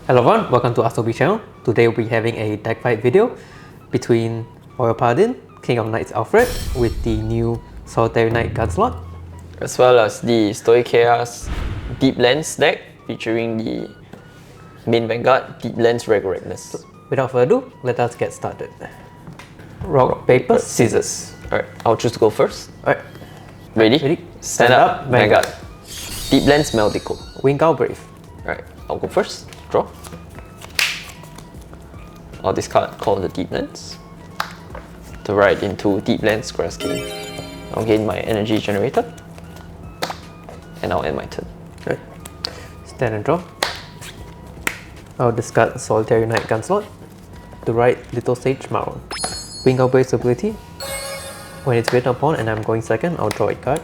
Hello everyone, welcome to our Stoicheia channel. Today we'll be having a deck fight video between Royal Paladin, King of Knights Alfred with the new Solitary Knight Gancelot, as well as the Stoicheia's Deeplands deck featuring the main Vanguard Deeplands Reguregnus. Without further ado, let us get started. Rock, paper, scissors. Alright, I'll choose to go first. Alright. Ready? Stand up, Vanguard. Deeplands Meldico. Vanguard Brave. Alright, I'll go first. Draw. I'll discard called the Deeplands to ride into Deeplands Grass King. I'll gain my energy generator and I'll end my turn. Right. Stand and draw. I'll discard Solitary Knight Gancelot to ride Little Sage Maron. Vanguard Brave's ability. When it's written upon and I'm going second, I'll draw a card.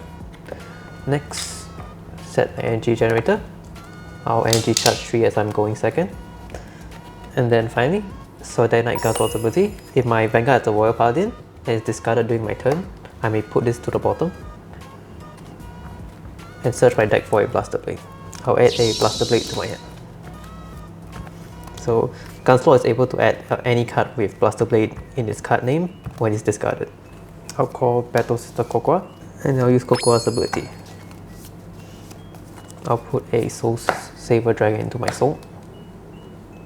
Next, set my energy generator. I'll energy charge 3 as I'm going second. And then finally, Solitary Knight Gancelot's ability. If my Vanguard is a Royal Paladin and is discarded during my turn, I may put this to the bottom and search my deck for a Blaster Blade. I'll add a Blaster Blade to my hand. So Gancelot is able to add any card with Blaster Blade in its card name when it's discarded. I'll call Battle Sister Cocoa and I'll use Cocoa's ability. I'll put a Soul Saver Dragon into my soul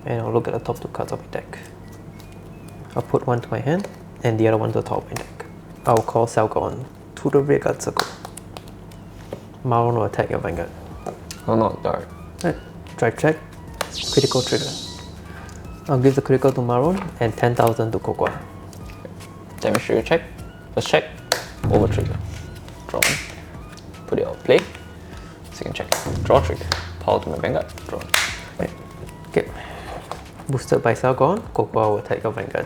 and I'll look at the top 2 cards of my deck. I'll put one to my hand and the other one to the top of my deck. I'll call Selgon to the rear guard circle. Maron will attack your Vanguard. I'll not dart. Right. Drive check, critical trigger. I'll give the critical to Maron and 10,000 to Cocoa. Damage trigger check. First check. Over trigger. Draw one. Put it out of play. Second check. Draw trigger. Power to my Vanguard. Draw. Right. Okay. Boosted by Selgon, Cocoa will attack your Vanguard.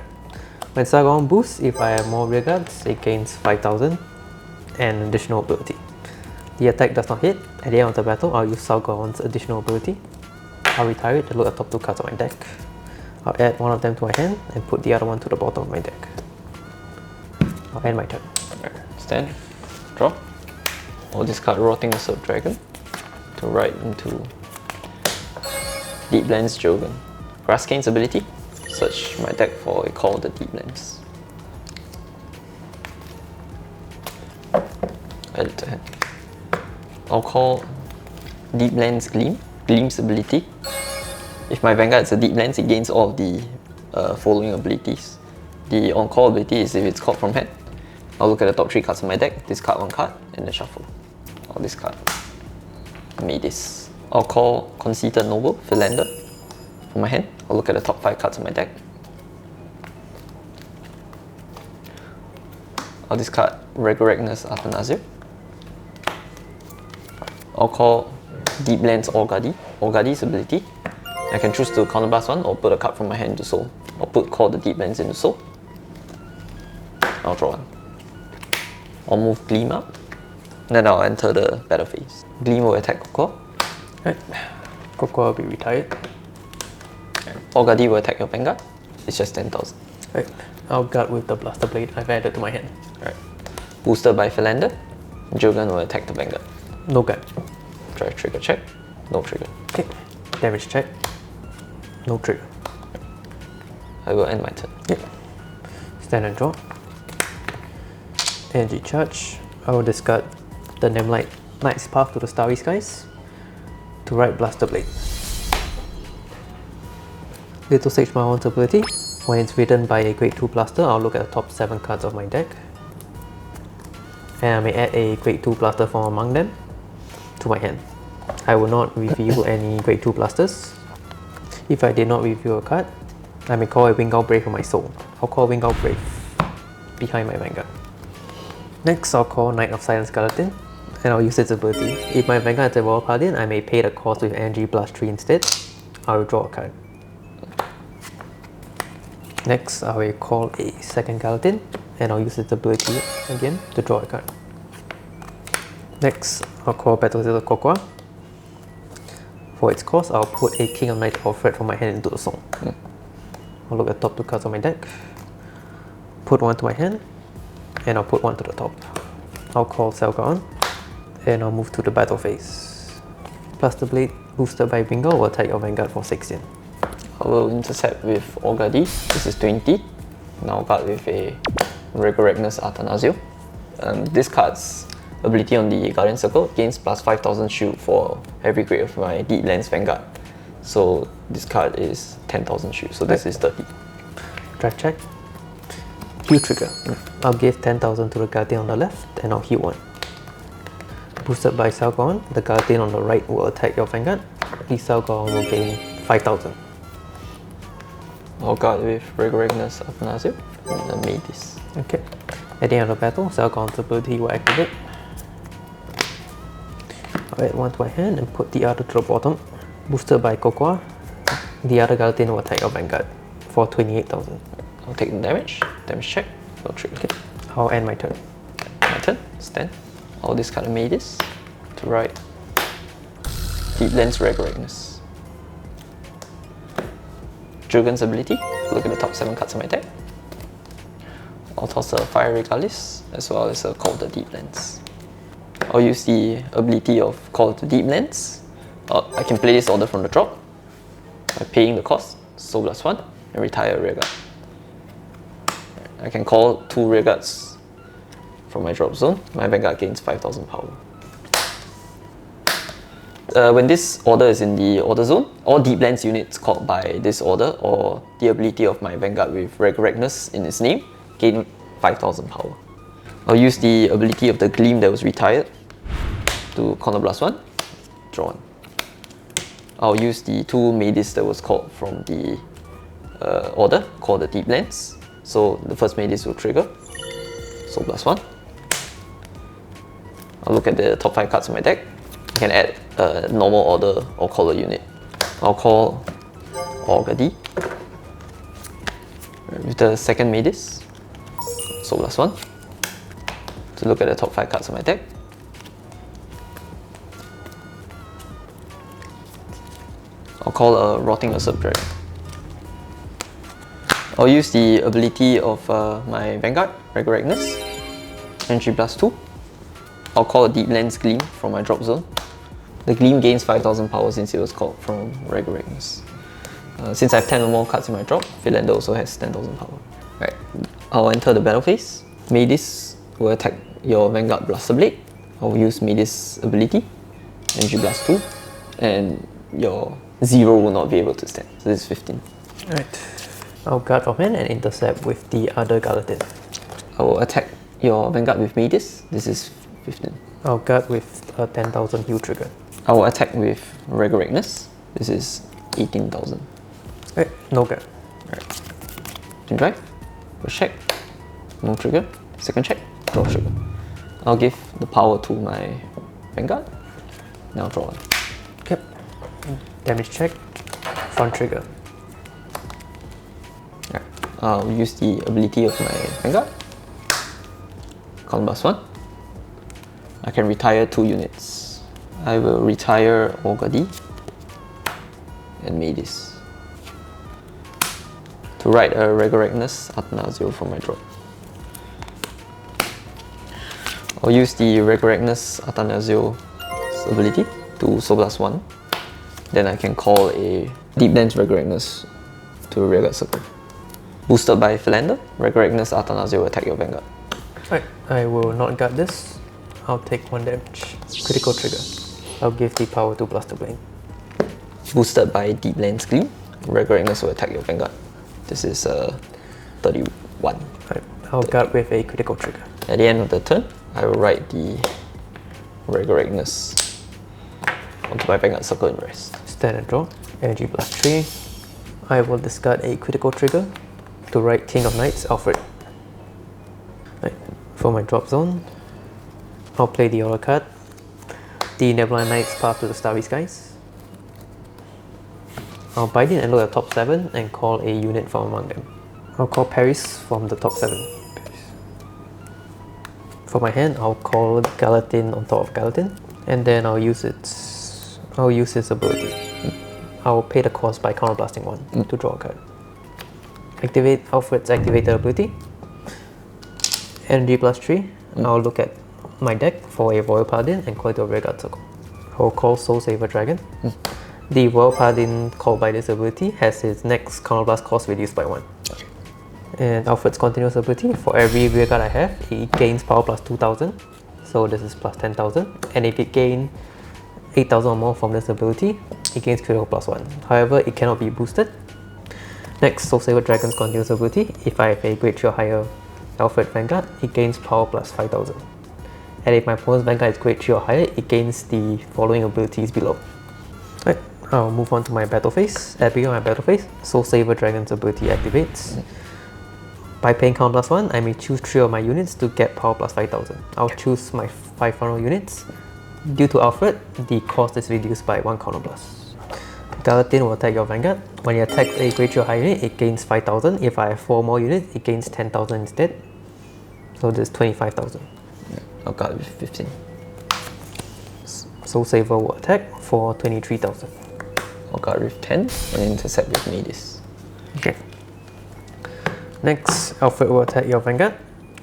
When Selgon boosts, if I have more rear guards, it gains 5,000 and additional ability. The attack does not hit. At the end of the battle, I'll use Selgon's additional ability. I'll retire it and look at the top 2 cards of my deck. I'll add one of them to my hand and put the other one to the bottom of my deck. I'll end my turn. Right. Stand. Draw. I'll discard Rotting Assault Dragon to ride into Deeplands Jogan. Grass King's ability. Search my deck for a call the Deeplands. Add it to hand. I'll call Deeplands Gleam. Gleam's ability. If my Vanguard is a Deeplands, it gains all of the following abilities. The on-call ability is if it's called from hand. I'll look at the top 3 cards of my deck, discard 1 card, and then shuffle. I'll discard Midis. I'll call Conceited Noble, Philander. From my hand, I'll look at the top 5 cards of my deck. I'll discard Reguregnus Athanasio. I'll call Deeplands Orgadi. Orgadi's ability. I can choose to counterblast 1 or put a card from my hand into soul. Or call the Deeplands into soul. I'll draw 1. I'll move Gleam up. Then I'll enter the battle phase. Gleam will attack Cocoa. Right. Cocoa will be retired. Orgadi will attack your Vanguard. It's just 10,000. Right. I'll guard with the Blaster Blade I've added to my hand. Right. Boosted by Philander, Jogan will attack the Vanguard. No guard. Drive trigger check. No trigger. Okay. Damage check. No trigger. I will end my turn. Yep. Stand and draw. Energy charge. I will discard the Nemlite Knight's Path to the Starry Skies to ride Blaster Blade. Little Sage Maron's ability. When it's ridden by a Grade 2 Blaster, I'll look at the top 7 cards of my deck. And I may add a Grade 2 Blaster from among them to my hand. I will not reveal any Grade 2 Blasters. If I did not reveal a card, I may call a Vanguard Brave from my soul. I'll call Vanguard Brave behind my Vanguard. Next, I'll call Knight of Silent Skeleton and I'll use its ability. If my Vanguard is a Royal Paladin, I may pay the cost with Energy Blast 3 instead. I will draw a card. Next, I will call a second Gallatin and I'll use its ability again to draw a card. Next, I'll call Battle Sister Cocoa. For its cost, I'll put a King of Knights Alfred from my hand into the soul. I'll look at the top 2 cards of my deck, put 1 to my hand, and I'll put 1 to the top. I'll call Selgon, and I'll move to the battle phase. Blaster Blade boosted by Bingo will attack your Vanguard for 16. I will intercept with Orgadi. This is 20. Now guard with a Reguregnus Athanasio. This card's ability on the Guardian Circle gains plus 5000 shield for every grade of my Deeplands Vanguard. So this card is 10,000 shield, so this is 30. Drive check. Heal trigger. I'll give 10,000 to the Guardian on the left and I'll heal 1. Boosted by Salgon, the Guardian on the right will attack your Vanguard. The Salgon will gain 5,000. I'll guard with Reguregnus Athanasio and made this. Okay. At the end of the battle, Salgon's ability will activate. I'll add 1 to my hand and put the other to the bottom. Boosted by Cocoa, the other Guardian will attack your Vanguard for 28,000. I'll take the damage check, no trigger. Okay. I'll end my turn. My turn, stand. I'll discard a Maedis to write Deeplands Reguregnus. Dragon's ability, look at the top 7 cards of my deck. I'll toss a Fire Regalis as well as a Call of the Deeplands. I'll use the ability of Call of the Deeplands. I can play this order from the drop by paying the cost, Soul plus 1, and retire a Rearguard. I can call 2 Rearguards from my drop zone. My Vanguard gains 5000 power. When this order is in the order zone, all Deeplands units called by this order or the ability of my Vanguard with Reguregnus in its name gain 5000 power. I'll use the ability of the Gleam that was retired to counter blast 1, draw 1. I'll use the 2 Maedis that was called from the order called the Deeplands. So the first Maedis will trigger, Soul plus 1. I'll look at the top 5 cards of my deck. I can add a normal order or color unit. I'll call Orgadi with the second Maedis, Soul plus 1, to look at the top 5 cards of my deck. I'll call a Rotting Usurp Dragon. I'll use the ability of my Vanguard, Reguregnus, Energy plus 2. I'll call a Deeplands Gleam from my drop zone. The Gleam gains 5000 power since it was called from Reguregnus. Since I have 10 or more cards in my drop, Philander also has 10,000 power. Right, I'll enter the battle phase. Maedis will attack your Vanguard Blaster Blade. I'll use Maedis ability, Energy plus 2, and your 0 will not be able to stand. So this is 15. Alright. I'll guard from hand and intercept with the other Gallatin. I will attack your Vanguard with Maedis. This is 15. I'll guard with a 10,000 heal trigger. I will attack with Reguregnus. This is 18,000. Okay, no guard. Alright. Team drive. First check. No trigger. Second check. Draw trigger. I'll give the power to my Vanguard. Now draw 1. Okay. Damage check. Front trigger. Alright. I'll use the ability of my Vanguard. Columbus 1. I can retire 2 units. I will retire Orgadi and Maedis to write a Reguregnus Athanasio from my drop. I'll use the Reguregnus Athanasio ability to Soul plus 1. Then I can call a Deeplands Reguregnus to Rearguard Circle. Boosted by Philander, Reguregnus Athanasio will attack your Vanguard. Alright, I will not guard this. I'll take 1 damage. Critical trigger. I'll give the power to Blaster Blade. Boosted by Deeplands Gleam, Reguregnus will attack your Vanguard. This is 31. Alright, I'll guard with a critical trigger. At the end of the turn, I will write the Reguregnus onto my Vanguard Circle and rest. Stand and draw. Energy plus 3. I will discard a critical trigger to write King of Knights, Alfred. Right. For my drop zone, I'll play the other card. The Nebula Knights Path to the Starry Skies. I'll bite in and look at the top 7 and call a unit from among them. I'll call Paris from the top 7. For my hand, I'll call Gallatin on top of Gallatin, and then I'll use its ability. I'll pay the cost by counterblasting 1 to draw a card. Activate Alfred's activated ability. Energy plus 3. I'll look at my deck for a Royal Paladin and call it to a Rearguard Circle. I'll call Soul Saver Dragon. The Royal Paladin called by this ability has his next counterblast cost reduced by 1. Okay. And Alfred's continuous ability, for every rearguard I have, it gains power plus 2000. So this is plus 10,000. And if it gains 8,000 or more from this ability, it gains critical plus 1. However, it cannot be boosted. Next, Soul Saver Dragon's continuous ability, if I have a grade 3 or higher Alfred Vanguard, it gains power plus 5,000. And if my opponent's Vanguard is grade 3 or higher, it gains the following abilities below. Right, I'll move on to my battle phase. At the beginning of my battle phase, Soul Saver Dragon's ability activates. By paying count plus 1, I may choose 3 of my units to get power plus 5,000. I'll choose my 5 final units. Due to Alfred, the cost is reduced by 1 counter plus. Gallatin will attack your Vanguard. When it attacks a grade 3 or higher unit, it gains 5,000. If I have 4 more units, it gains 10,000 instead. So this is 25,000. I'll guard with 15. Soul Saver will attack for 23,000. I'll guard with 10 and intercept with Maedis. Okay. Next, Alfred will attack your Vanguard.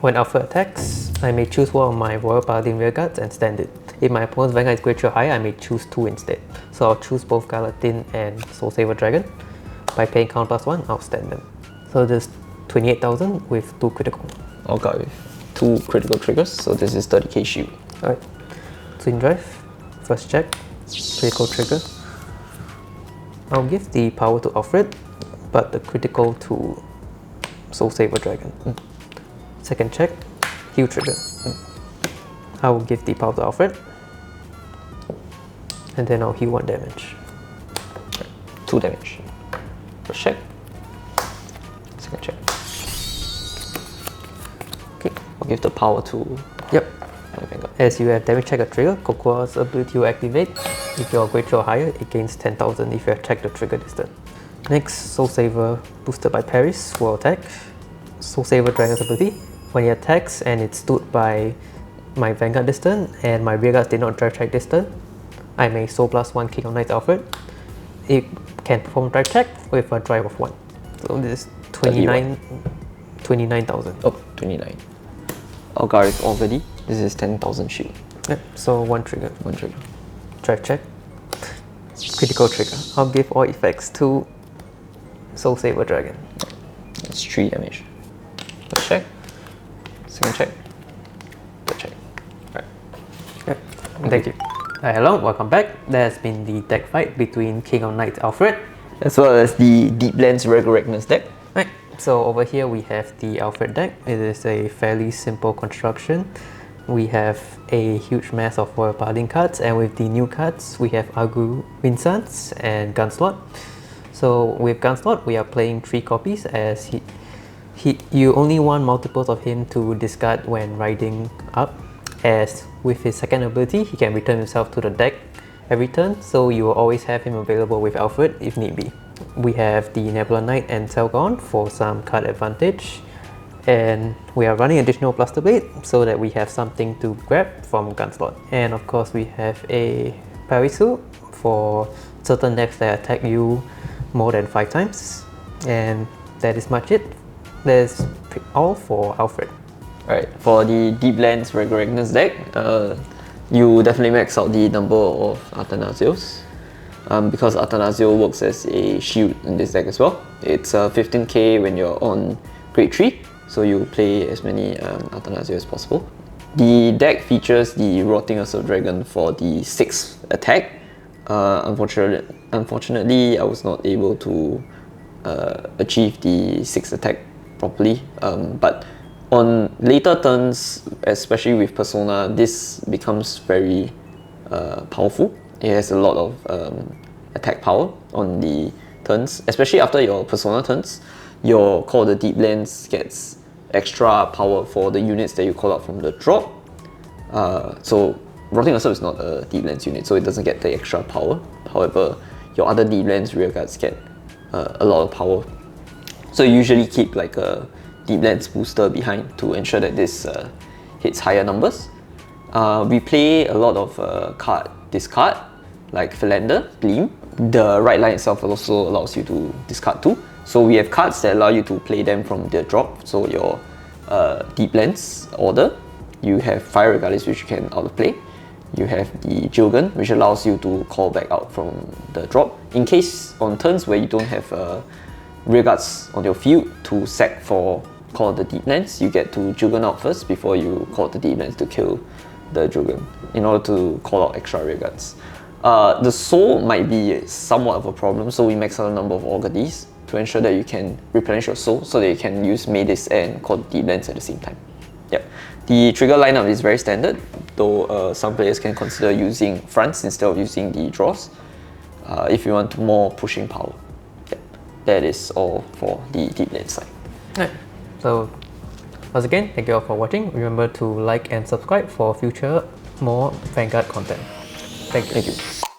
When Alfred attacks, I may choose one of my Royal Paladin rearguards and stand it. If my opponent's Vanguard is grade 3 or higher, I may choose 2 instead. So I'll choose both Gallatin and Soul Saver Dragon. By paying count plus 1, I'll stand them. So this is 28,000 with 2 critical. I'll guard with 2 critical triggers, so this is 30k shield. Alright. Twin Drive, first check, critical trigger. I'll give the power to Alfred, but the critical to Soul Saver Dragon. Second check, heal trigger. I will give the power to Alfred, and then I'll heal 1 damage. 2 damage. First check. Second check. Okay, I'll give the power to Yep. my Vanguard. As you have damage check a trigger, Cocoa's ability will activate. If you're grade 3 or higher, it gains 10,000 if you have checked the trigger this turn. Next, Soul Saver, boosted by Paris, will attack. Soul Saver Dragon's ability. When it attacks and it's stood by my Vanguard this turn, and my rearguards did not drive check this turn, I may Soul Blast 1 King of Knights Alfred. It can perform drive check with a drive of 1. So this is 29,000. Oh, 29. I'll guard with already. This is 10,000 shield. Yep, so 1 trigger. 1 trigger. Drive check. Critical trigger. I'll give all effects to Soul Saver Dragon. It's 3 damage. First check. Second check. Third check. Right. Yep. Thank you. Hello, welcome back. There's been the deck fight between King of Knights Alfred As well as the Deeplands Reguregnus deck. Right, so over here we have the Alfred deck. It is a fairly simple construction. We have a huge mass of Royal Paladin cards, and with the new cards we have Reguregnus and Gancelot. So with Gancelot we are playing 3 copies, as you only want multiples of him to discard when riding up, as with his second ability he can return himself to the deck every turn, so you will always have him available with Alfred if need be. We have the Nebula Knight and Selgon for some card advantage, and we are running additional Blaster Blade so that we have something to grab from Gancelot. And of course we have a Parisu for certain decks that attack you more than 5 times, and that is much it. That's all for Alfred. Right, for the Deeplands Reguregnus deck, you definitely max out the number of Athanasios, because Athanasio works as a shield in this deck as well. It's 15k when you're on grade 3, so you play as many Athanasio as possible. The deck features the Rotting Assault Dragon for the 6th attack. Unfortunately, I was not able to achieve the 6th attack properly, but on later turns, especially with Persona, this becomes very powerful. It has a lot of attack power on the turns, especially after your Persona turns. Your Call of the Deeplands gets extra power for the units that you call out from the drop. So Rotting Assault is not a Deeplands unit, so it doesn't get the extra power. However, your other Deeplands rearguards get a lot of power. So you usually keep like a Deeplands booster behind to ensure that this hits higher numbers. We play a lot of discard, like Philander, Gleam. The right line itself also allows you to discard 2. So we have cards that allow you to play them from the drop. So your Deeplands order, you have Fire Regardless, which you can outplay. You have the Jilgan, which allows you to call back out from the drop. In case on turns where you don't have Rearguards on your field to sack for call the Deeplands, you get to Jilgan out first before you call the Deeplands to kill the Jilgan in order to call out extra Rearguards. The soul might be somewhat of a problem, so we max out a number of Orgadies to ensure that you can replenish your soul so that you can use Medis and call the Deeplands at the same time. Yep. The trigger lineup is very standard, though some players can consider using fronts instead of using the draws if you want more pushing power. Yep. That is all for the Deeplands side. Right. So once again, thank you all for watching. Remember to like and subscribe for future more Vanguard content. Thank you. Thank you.